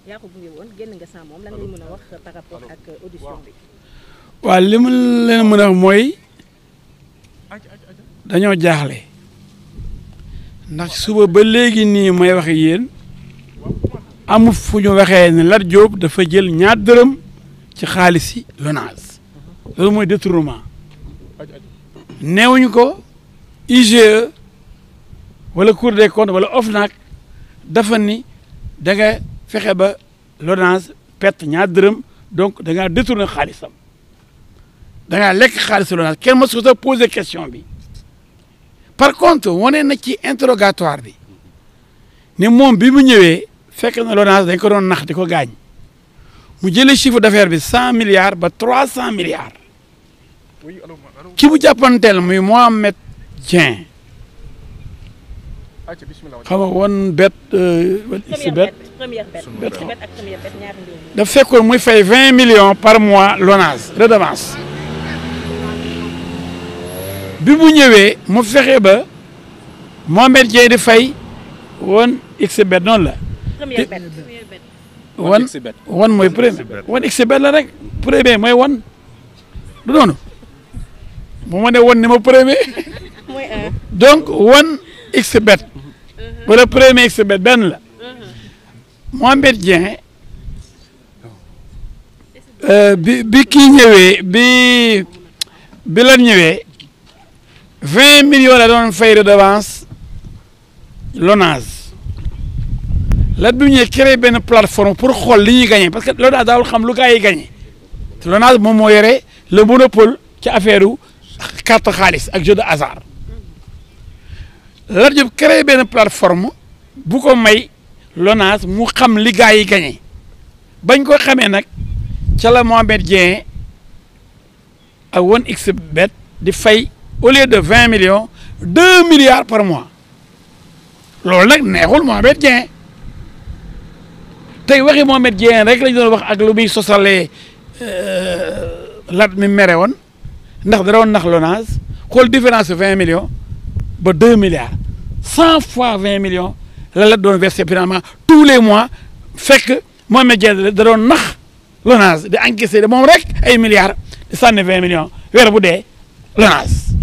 yaa ko gunge woon génn nga sans moom lan ngay mën a wax par rapport ak audition bi. waaw li ma leen mën a wax mooy dañoo jaaxle ndax suba ba léegi nii may wax yéen amul fu ñu waxee ne Lat Diop dafa jël ñaar dërëm ci xaalisi LONASE loolu mooy détournement neewuñu ko IGE wala Cour des comptes wala OFNAC dafa ni da nga fexe ba LONASE perte ñaar dërëm donc da ngaa détourné xaalisam da ngaa lekk xaalisu LONASE kenn ma su ko posé question bi par contre wane na ci interrogatoire bi ne moom bi mu ñëwee fekk na LONASE dañ ko doon nax di ko gaañ mu jëlee chiffre d'affaires bi 100 milliards ba 300 milliards ki bu jàppanteel muy Mohamed Dieng xam nga woon bet si bet daf fekkoon muy fay 20 millions par mois LONASE redevance bi mu ñëwee mu fexe ba Mohamed Dieng di fay woon xbet noonu la wan mooy premier wan xbet la rek premier mooy wan du noonu mu ma ne wan ni ma premier donc wan xbet wala premier xbet benn la Mohamed Dieng bi kii ñëwee bi la ñëwee 20 millions la doon fay redevance LONASE Lat bi ñuy créé benn plateforme pour xool li ñuy gagné parce que LONASE daawul xam lu gars yi gagné te LONASE moom moo yore le monopole ci affaire carte xaalis ak jeu de hasard Lat Diop créé benn plateforme bu ko may LONASE mu xam li gars yi gagné bañ ko xamee nag ca la Mohamed Dieng ak 1xBet di fay au lieu de 20 millions 2 milliards par mois loolu nag neexul Mohamed Dieng tey waxi Mohamed Dieng rek lañ doon wax ak lu muy sosalee Lat mi mere woon ndax da doon nax LONASE xool différence 20 millions ba 2 milliards 100 fois 20 millions la Lat doon versé finalement tous les mois fekk Mohamed Dieng da doon nax LONASE di encaissé de moom rek ay milliards di sànni 20 millions weer bu dee LONASE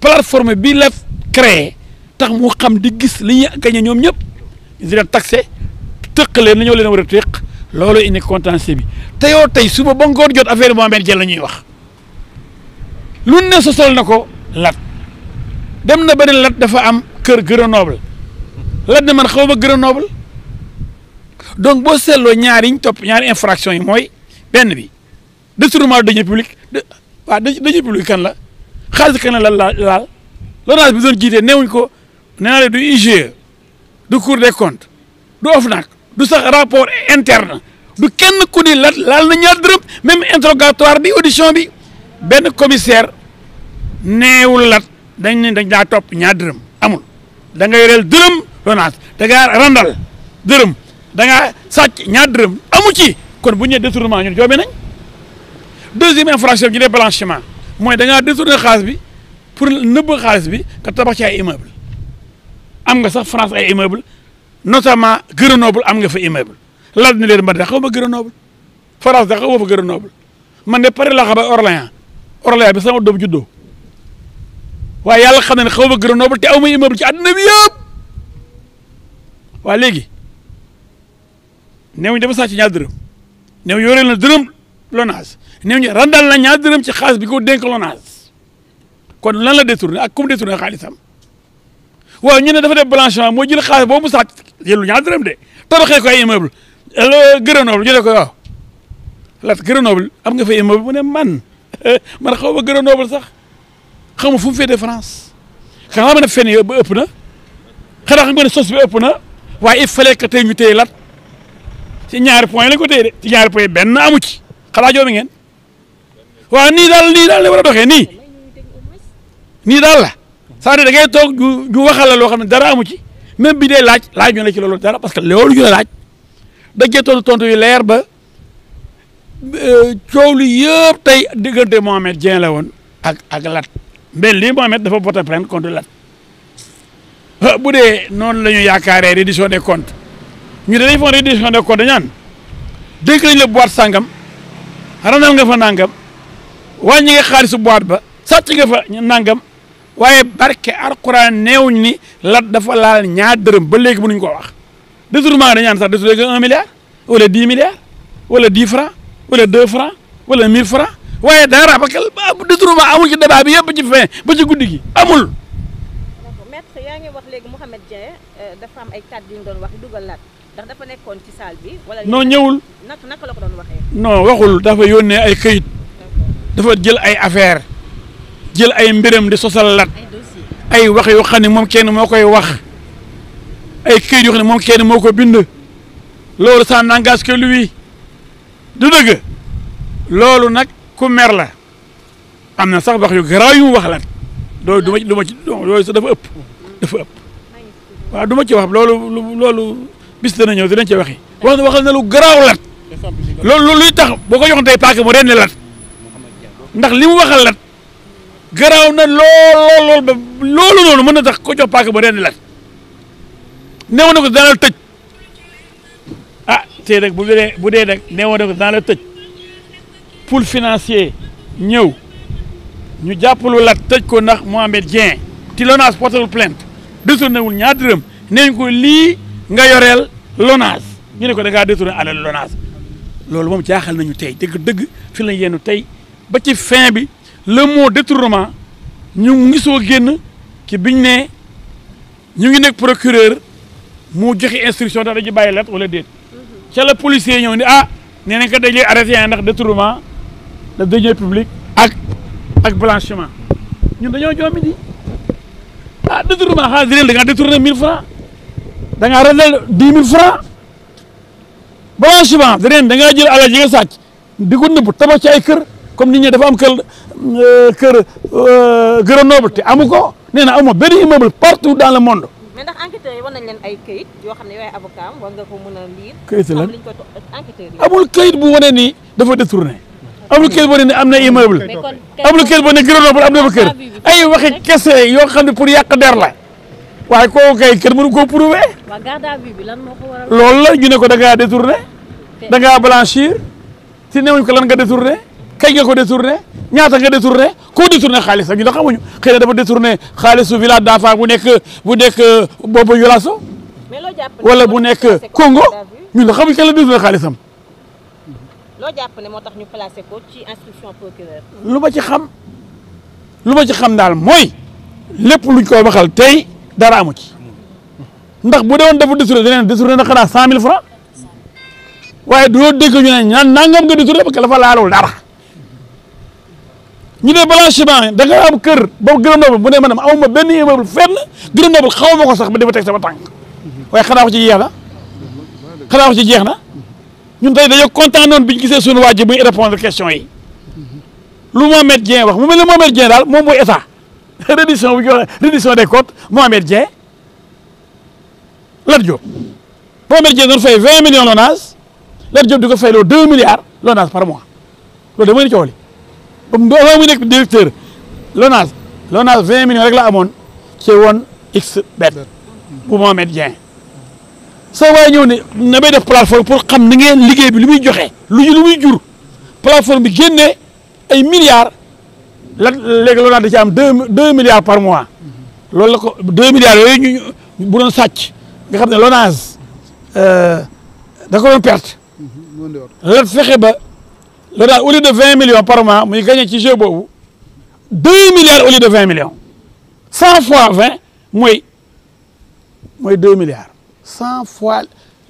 plateforme bi la créé tax mu xam di gis li ñuy gagné ñoom ñëpp di leen taxé tëq leen na ñoo leen war a tëq loolu indi contentieux bi te yow tey suba ba ngoon jot affaire Mohamed Dieng la ñuy wax lu ne sosol na ko Lat dem na ba ne Lat dafa am kër Grenoble Lat ne man xaw ma Grenoble donc boo seetloo ñaari infraction yi mooy benn bi détournement de deniers publics waaw deniers publics kan la xaalis kan la laal LONASE bi doon jiitee neewuñ ko nee naa du IGE du Cour des comptes du OFNAC du sax rapport interne du kenn ku ni Lat laal na ñaar dërëm même interrogatoire bi audition bi benn commissaire neewul Lat dañ ne dañ daa topp ñaar dërëm amul da nga yoreel dërëm LONASE da ngaa randal dërëm da ngaa sàcc ñaar dërëm amu ci kon bu ñu nee détournement ñun joobe nañ deuxième infraction bi ñu ne blanchiment mooy da ngaa détourné xaalis bi pour nëbb xaalis bi nga tabax ci ay immeuble am nga sax France ay immeuble notamment Grenoble am nga fa immeuble Lat ni leen man de xaw ma Grenoble France de xaw ma fa Grenoble man de Paris la xam ak Orléans bi sama doom juddoo waaye yàlla xam na ne xaw ma Grenoble te aw ma immeuble ci àdduna bi yëpp waa léegi néew ñu dafa sàcc ñaar dërëm néew yoreel na dërëm LONASE néew ñu randal na ñaar dërëm ci xaalis bi ko dénk LONASE kon lan la détourné ak comme détourné xaalisam waaw ñu ne dafa def blanchiment moo jël xaalis boobu mu sàcc jëlu ñaar dërëm de tabaxee ko ay immeuble Grenoble ñu ne ko waaw Lat Grenoble am nga fa immeuble mu ne man xaw ma Grenoble sax xaw ma fu mu féetee France xanaa xam ne fen yi ba ëpp na xanaa xam nga ne sos bi ëpp na waaye il fallait que tey ñu téye Lat ci ñaari point lañ ko téye de ci ñaari point benn amu ci xalaa joomi ngeen waaw nii daal la war a doxee nii daal la c'est-à-dire da ngay toog ñu waxal la loo xam ne dara amu ci même bi dee laaj ñu la ci loolu dara parce que loolu ñu la laaj daggee tontu yu leer ba coow li yëpp tey diggante Mohamed Dieng la woon ak Lat mbel lii Mohamed dafa porter plainte contre Lat bu dee noonu la ñu yaakaaree reddition des comptes ñu dañuy foog reddition des comptes ñaan dénk nañ la boîte sangam ranal nga fa nangam wàññi nga xaalisu boîte ba sàcc nga fa nangam waaye barke alxuraan neewuñ ni Lat dafa laal ñaar dërëm ba léegi mënuñ ko wax détournement dañu naan sax détourné nga 1 milliard wala 10 milliards wala 10 francs wala 2 francs wala 1000 francs waaye dara parce que détournement amul ci débat bi yëpp ci fin ba ci guddi gi amul. maître yaa ngi wax léegi Mouhamed Dieng dafa am ay kàddu yu ñu doon wax dugal Lat ndax dafa nekkoon ci salle bi. wala non ñëwul. naka la ko doon waxee. non waxul dafa yónnee ay këyit dafa jël ay affaire jël ay mbiram di sosal Lat ay wax yoo xam ne moom kenn moo koy wax ay këyit yoo xam ne moom kenn moo ko bind loolu ça n'engage que lui du dëgg loolu nag ku mer la am na sax wax yu garaaw yu mu wax Lat loolu du ma ci loolu sax dafa ëpp waaw du ma ci wax loolu bis dana ñëw dinañ ci waxi waxal na lu garaaw Lat loolu luy tax boo ko joxoon tey paaka mu rendi Lat ndax li mu waxal Lat garaaw na lool ba loolu noonu mën na tax ko jox paaka mu rendi Lat neewoon na ko dana la tëj ah tey rek bu dee rek neewoon na ko dana la tëj pool financier ñëw ñu jàppalu Lat tëj ko ndax Mohamed Dieng ti LONASE portewul plainte détourné wul ñaar dërëm neñ ko lii nga yoreel LONASE ñu ne ko da ngaa détourné alal LONASE loolu moom jaaxal nañu tey dëgg fi la yennu tey ba ci fin bi le mot détournement ñu ngi soo génn ci biñ ne ñu ngi nekk procureur mu joxe instruction dax dañu bàyyi Lat wala déet ca la policier ñëw ni nee nañ ko dañuy arrêté ndax détournement de deniers publics ak blanchiment ñun dañoo joomi di détournement xaalis di da ngaa détourné 1000 francs da ngaa rendel 10 000 francs blanchiment da ngaa jël alal ji nga sàcc di ko nëbb tabax ci ay kër comme nit ñi dafa am kër Grenoble te amu ko nee na amoo benn immeuble partout dans le monde. mais ndax enquêteurs yi war nañ leen ay këyit yoo xam ne yooyu avocat war nga ko mën a lire. këyit la enquêteurs yi amul këyit bu wane ni dafa détourné amul këyit bu wane ni am na immeuble amul këyit bu wane Grenoble am na fa kër ay waxi kese yoo xam ne pour yàq der la waaye kooku kay kër mënu koo prouvé. waaw garde à vue bi lan moo ko waral. loolu la ñu ne ko da ngaa détourné da ngaa blanchir si newuñ ko lan nga détourné kañ nga ko détourné ñaata nga détourné koo détourné xaalis ak ñu la xamuñu xëy na dafa détourné xaalisu village d'enfants bu nekk boobu Yolasso wala bu nekk Congo ñun la xamuñ kañ la détourné xaalisam. loo jàpp ne moo tax ñu placé ko ci instruction procureur. lu ma ci xam daal mooy lépp luñ ko waxal tey dara amu ci ndax bu doon dafa détourné na xanaa 100 000 francs waaye doo dégg ñu ne ñaan nangam nga détourné parce que dafa laalul dara ñu ne blanchiment da nga am kër ba Grenoble bu ne maanaam amuma benn immeuble fenn Grenoble xaw ma ko sax ba dafa teg sama tànk waaye xanaa ko ci jeex na ñun tey dañoo kontaan noonu bi ñu gisee suñu waaj buy répondre question yi lu Mohamed Dieng wax mu mel ne Mohamed Dieng daal moom mooy état reddition bu ñu wax reddition des comptes Mohamed Dieng Lat Diop Mohamed Dieng doon fay 20 millions LONASE Lat Diop di ko fayloo 2 milliards LONASE par mois loolu da mooy ni coow li ba muy nekk directeur LONASE 20 millions rek la amoon ci woon x bet bu Mohamed Dieng soo waaye ñëw ne na bay def plateforme pour xam ni ngeen liggéey bi lu muy joxe lu muy jur plateforme bi génnee ay milliards la léegi LONASE da ci am 2 milliards par mois loolu la ko 2 milliards yooyu ñu bu doon sàcc nga xam ne LONASE da ko doon perte la fexe ba LONASE au lieu de 20 millions par mois muy gagné ci jeu boobu 2 milliards au lieu de 20 millions 100 fois 20 mooy 2 milliards 100 fois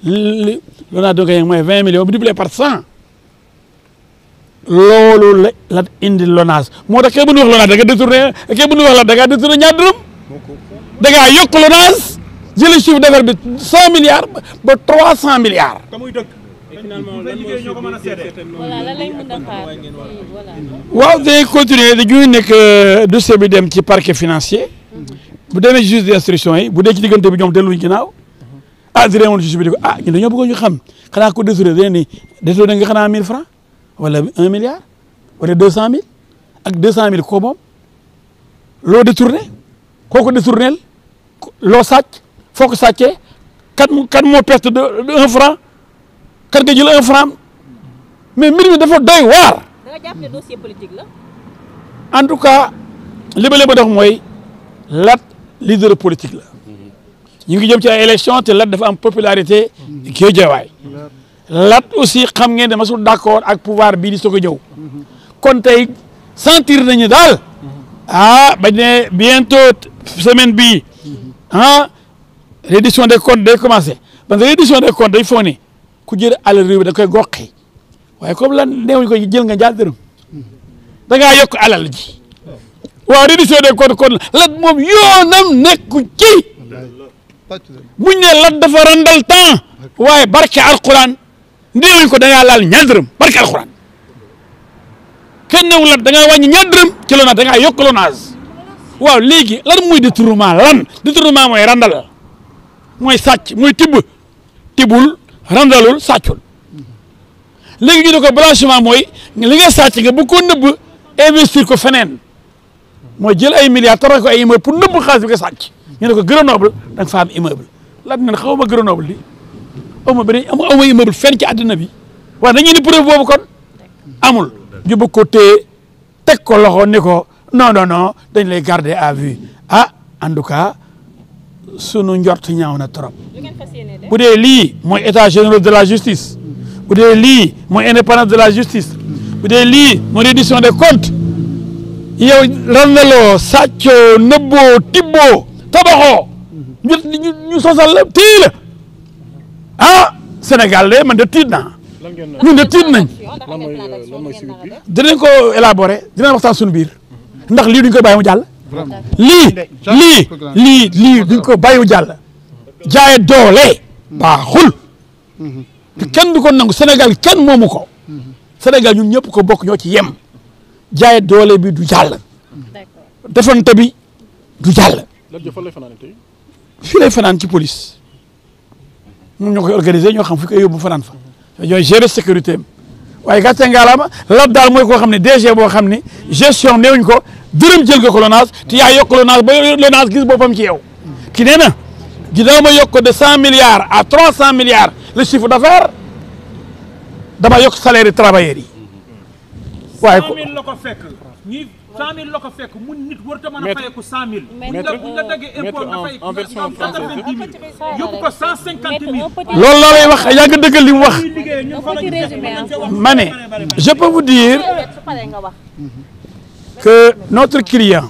li LONASE doon gagné mooy 20 millions multiplié par 100 loolu la indi LONASE moo tax kay bu ñu wax LONASE da nga détourné kay bu ñu wax la da ngaa détourné ñaar dërëm da ngaa yokk LONASE jëlee chiffre d'affaires bi 100 milliards ba 300 milliards. voilà lan lañ mën a xaar voilà. waaw dañuy continuer dañuy nekk dossier bi dem ci parquet financier bu demee juge d'instruction yi bu dee ci diggante bi ñoom delluñ ginnaaw di remoon juge bi di ko ñun dañoo bëggoon ñu xam xanaa ko détourné dañ ni détourné nga xanaa 1000 francs wala 1 milliard wala 200 000 ak 200 000 ko moom loo détourné kooku détourné loo sàcc foo ko sàccee kan moo perte de 1 franc kan nga jël 1 franc mais mbir mi dafa doy waar. da nga jàpp ne dossier politique la. en tout cas li ma dox mooy Lat leader politique la ñu ngi jëm ci ay élection te Lat dafa am popularité Guédiawaye Lat aussi xam ngeen ne masul d'accord ak pouvoir bii di soog a ñëw kon tey sentir nañu daal bañ ne bientôt semaine bii reddition des comptes day commencé parce que reddition des comptes day foog ne ku jël alal réew bi da koy goqi waaye comme lan neewuñu ko jël nga jaar dërëm da ngaa yokk alal ji waaw reddition des comptes kon Lat moom yoonam nekku ci buñ ne Lat dafa randal temps waaye barke alquran neewuñu ko da ngaa laal ñaar dërëm barke alquran kenn newul Lat da ngaa wàññi ñaar dërëm ci LONASE da ngaa yokk LONASE waaw léegi lan muy détournement mooy randal mooy sàcc mooy tibbul randalul sàccul léegi ñu ne ko blanchiment mooy li nga sàcc nga bu ko nëbb investir ko feneen mooy jël ay milliards tabax ko ay immeuble pour nëbb xaalis bi nga sàcc ñu ne ko Grenoble da nga fa am immeuble Lat ne xaw ma Grenoble di aw ma immeuble fenn ci àddina bi waaw dañuy ni preuve boobu kon amul ñu bëgg ko téye teg ko loxo ni ko non dañ lay garder à vue en tout cas sunu njort ñaaw na trop bu dee lii mooy état général de la justice bu dee lii mooy indépendance de la justice bu dee lii mooy reddition des comptes yow randaloo sàccoo nëbboo tibboo tabaxoo ñu sosal la tii la Sénégal de man de tiit naa ñun de tiit nañ dinañ ko élaborer dinañ waxtaan suñu biir ndax lii duñ ko bàyyi mu jàll lii duñ ko bàyyi mu jàll jaaye doole baaxul te kenn du ko nangu Sénégal kenn moomu ko Sénégal ñun ñëpp ko bokk ñoo ci yem jaaye doole bi du jàll defante bi du jàll fii lay fanaan ci police ñun ñoo koy organiser ñoo xam fi koy yóbbu fanaan fa ñooy gérer sécurité am waaye gàcce ngalaama Lat daal mooy koo xam ne DG boo xam ne gestion néewuñ ko dërëm jël nga ko LONASE te yaa yokk LONASE ba LONASE gis boppam ci yow ki nee na ginnaaw ma yokk de 100 milliards à 300 milliards le chiffre d'affaires dama yokk salaire yi travailleurs yi waaye ko 100 000 la ko fekk ñi 100 000 la ko fekk mu nit warut a mën a fayeeku 100 000. bu nga daggee impôt nga fay ko 90 000 yóbbu ko 150 000. loolu laa lay wax yaa ngi dëggal li mu wax ma ne je peux vous dire que notre client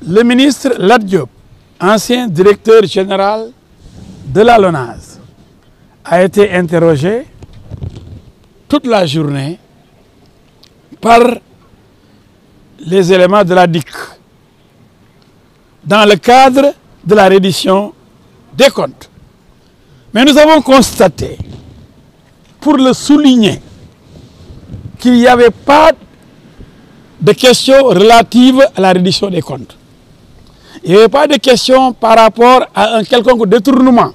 le ministre Lat Diop ancien directeur général de la LONASE a été interrogé toute la journée par les éléments de la DIC dans le cadre de la reddition des comptes. Mais nous avons constaté, pour le souligner, qu'il n'y avait pas de questions relatives à la reddition des comptes. Il n'y avait pas de questions par rapport à un quelconque détournement.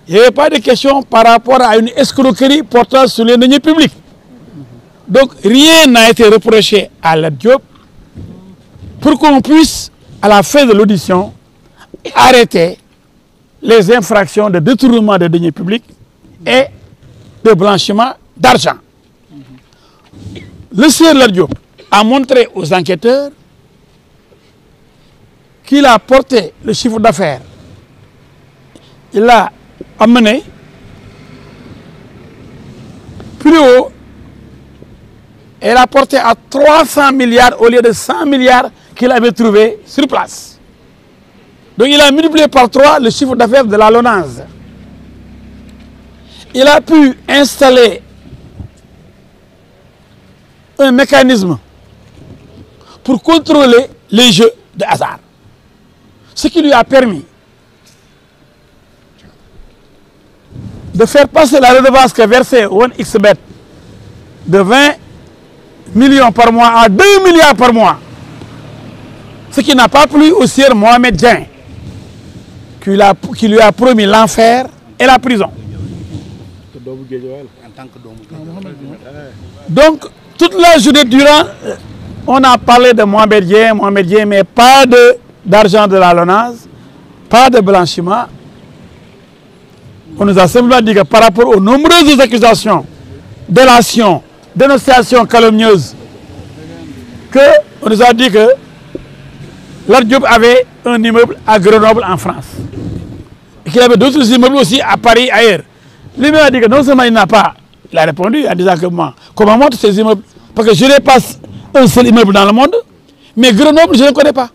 Il n'y avait pas de questions par rapport à une escroquerie portant sur les deniers publics. Donc rien n'a été reproché à Lat Diop pour qu'on puisse, à la fin de l'audition, arrêter les infractions de détournement de deniers publics et de blanchiment d'argent. Le sieur Lat Diop a montré aux enquêteurs qu'il a porté le chiffre d'affaires. Il l'a amené plus haut et l'a porté à 300 milliards au lieu de 100 milliards qu'il avait trouvé sur place. Donc il a multiplié par 3 le chiffre d'affaires de la LONASE. Il a pu installer un mécanisme pour contrôler les jeux de hasard. Ce qui lui a permis de faire passer la redevance que versait 1xBet de 20 millions par mois à 2 milliards par mois. Ce qui n'a pas plu au sieur Mohamed Dieng, qui lui a promis l'enfer et la prison. Donc, toute la journée durant, on a parlé de Mohamed Dieng, mais pas d'argent de la LONASE, pas de blanchiment. On nous a simplement dit que par rapport aux nombreuses accusations, délations, dénonciations calomnieuses, on nous a dit que Lat Diop avait un immeuble à Grenoble en France. Et qu'il avait d'autres immeubles aussi à Paris, ailleurs. Lui-même a dit que non seulement il n'a pas, il a répondu en disant que moi, comment montre ces immeubles? Parce que je n'ai pas un seul immeuble dans le monde, mais Grenoble, je ne connais pas.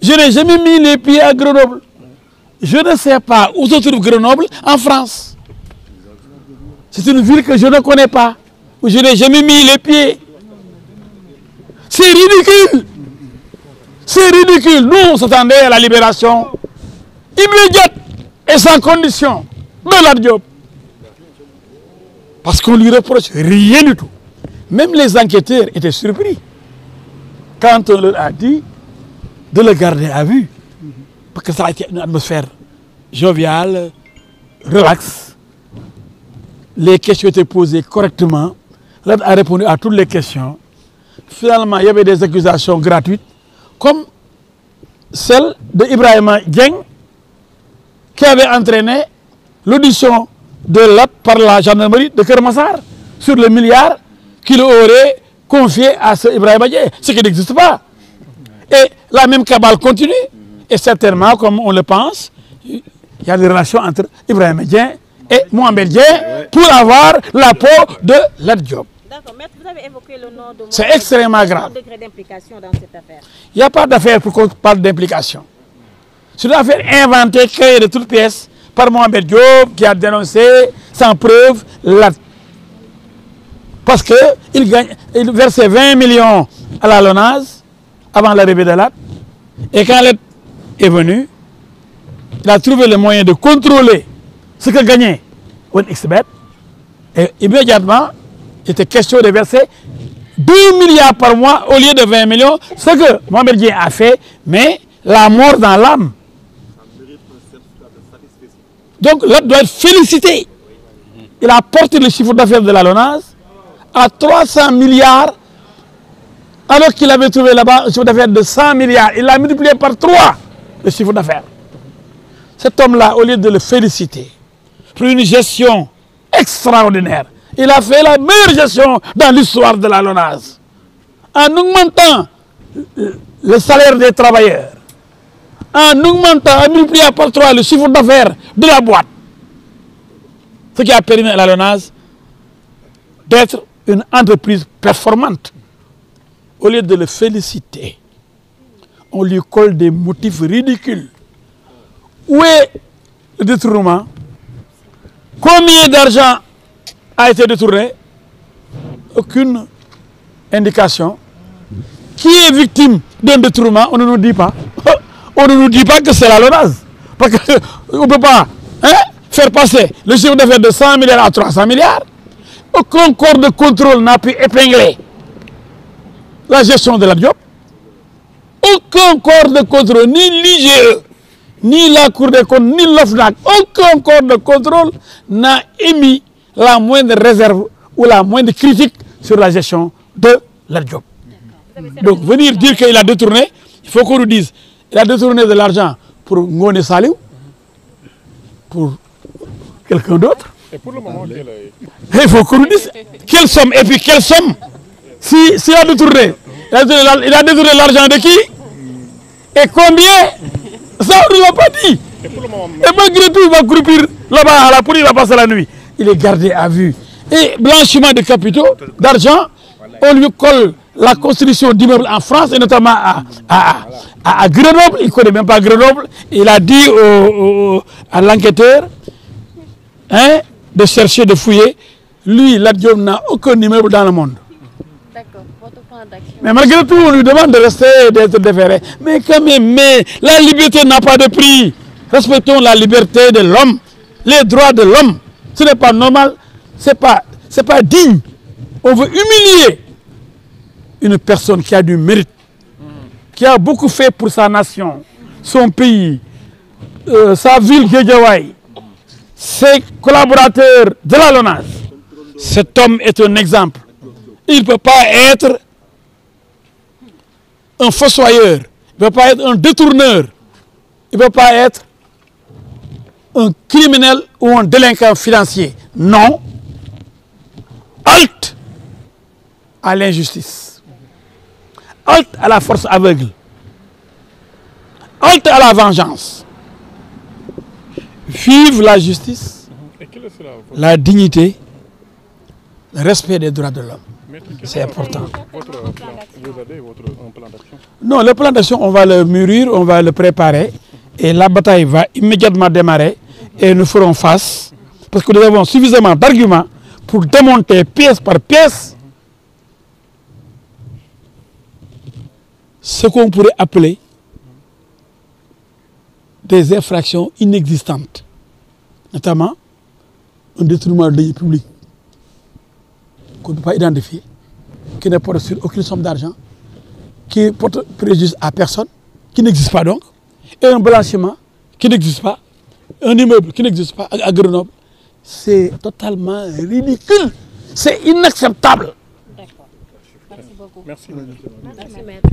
Je n'ai jamais mis les pieds à Grenoble. Je ne sais pas où se trouve Grenoble en France. C'est une ville que je ne connais pas, où je n'ai jamais mis les pieds. C'est ridicule. C'est ridicule. Nous, on s'attendait à la libération immédiate et sans condition de Lat Diop. Parce qu'on lui reproche rien du tout. Même les enquêteurs étaient surpris quand on leur a dit de le garder à vue. Parce que ça a été une atmosphère joviale, relaxe. Les questions étaient posées correctement. Lat a répondu à toutes les questions. Finalement, il y avait des accusations gratuites, comme celle de Ibrahima Dieng, qui avait entraîné l'audition de Lat par la gendarmerie de Keur Massar sur le milliard qu'il aurait confié à ce Ibrahima Dieng, ce qui n'existe pas. Et la même cabale continue. Et certainement, comme on le pense, il y a des relations entre Ibrahima Dieng et Mohamed Dieng pour avoir la peau de Lat Diop. D'accord, maître, vous avez évoqué le nom de... C'est extrêmement grave. Quel degré d'implication dans cette affaire? Il n'y a pas d'affaire pour qu'on parle d'implication. C'est une affaire inventée, créée de toutes pièces par Mohamed Diop qui a dénoncé sans preuve Lat. Parce qu'il versait 20 millions à la LONASE avant l'arrivée de Lat. Et quand Lat est venu, il a trouvé le moyen de contrôler ce que gagnait OneXBet. Et immédiatement, il était question de verser 2 milliards par mois au lieu de 20 millions, ce que Mohamed Dieng a fait, mais la mort dans l'âme. Donc, Lat doit être félicité. Il a porté le chiffre d'affaires de la LONASE à 300 milliards, alors qu'il avait trouvé là-bas un chiffre d'affaires de 100 milliards. Il l'a multiplié par 3, le chiffre d'affaires. Cet homme-là, au lieu de le féliciter pour une gestion extraordinaire, il a fait la meilleure gestion dans l'histoire de la LONASE. En augmentant le salaire des travailleurs, en augmentant, en multipliant par 3 le chiffre d'affaires de la boîte. Ce qui a permis à la LONASE d'être une entreprise performante. Au lieu de le féliciter, on lui colle des motifs ridicules. Où est le détournement? Combien d'argent a été détourné? Aucune indication. Qui est victime d'un détournement? On ne nous dit pas. On ne nous dit pas que c'est la LONASE. Parce qu'on ne peut pas faire passer le chiffre d'affaires de 100 milliards à 300 milliards. Aucun corps de contrôle n'a pu épingler la gestion de Lat Diop. Aucun corps de contrôle, ni l'IGE, ni la Cour des comptes, ni l'OFNAC, aucun corps de contrôle n'a émis la moindre réserve ou la moindre critique sur la gestion de Lat Diop. Donc venir dire qu'il a détourné, il faut qu'on nous dise, il a détourné de l'argent pour Ngone Saliou, pour quelqu'un d'autre. Et pour le moment, il faut qu'on nous dise quelle somme, et puis quelle somme. S'il a détourné, il a détourné l'argent de qui? Et combien? Ça, on ne l'a pas dit. Et malgré tout, il va croupir là-bas à la police, il va passer la nuit. Il est gardé à vue. Et blanchiment de capitaux, d'argent, on lui colle la construction d'immeubles en France, et notamment à Grenoble. Il ne connaît même pas Grenoble. Il a dit à l'enquêteur de chercher, de fouiller. Lui, Lat Diop n'a aucun immeuble dans le monde. D'accord, votre plan d'action. Mais malgré tout, on lui demande de rester, d'être déféré. Mais quand même, la liberté n'a pas de prix. Respectons la liberté de l'homme, les droits de l'homme. Ce n'est pas normal, c'est pas digne. On veut humilier une personne qui a du mérite, qui a beaucoup fait pour sa nation, son pays, sa ville Guédiawaye, ses collaborateurs de la LONASE. Cet homme est un exemple. Il ne peut pas être un fossoyeur, il ne peut pas être un détourneur, il ne peut pas être un criminel ou un délinquant financier. Non. Halte à l'injustice. Halte à la force aveugle. Halte à la vengeance. Vive la justice, la dignité, le respect des droits de l'homme. C'est important. Non, le plan d'action, on va le mûrir, on va le préparer. Et la bataille va immédiatement démarrer. Et nous ferons face. Parce que nous avons suffisamment d'arguments pour démonter pièce par pièce ce qu'on pourrait appeler des infractions inexistantes. Notamment un détournement de deniers publics qu'on ne peut pas identifier, qui ne porte sur aucune somme d'argent, qui porte préjudice à personne, qui n'existe pas donc, et un blanchiment qui n'existe pas, un immeuble qui n'existe pas à Grenoble. C'est totalement ridicule, c'est inacceptable. D'accord. Merci beaucoup. Merci. Merci, maître.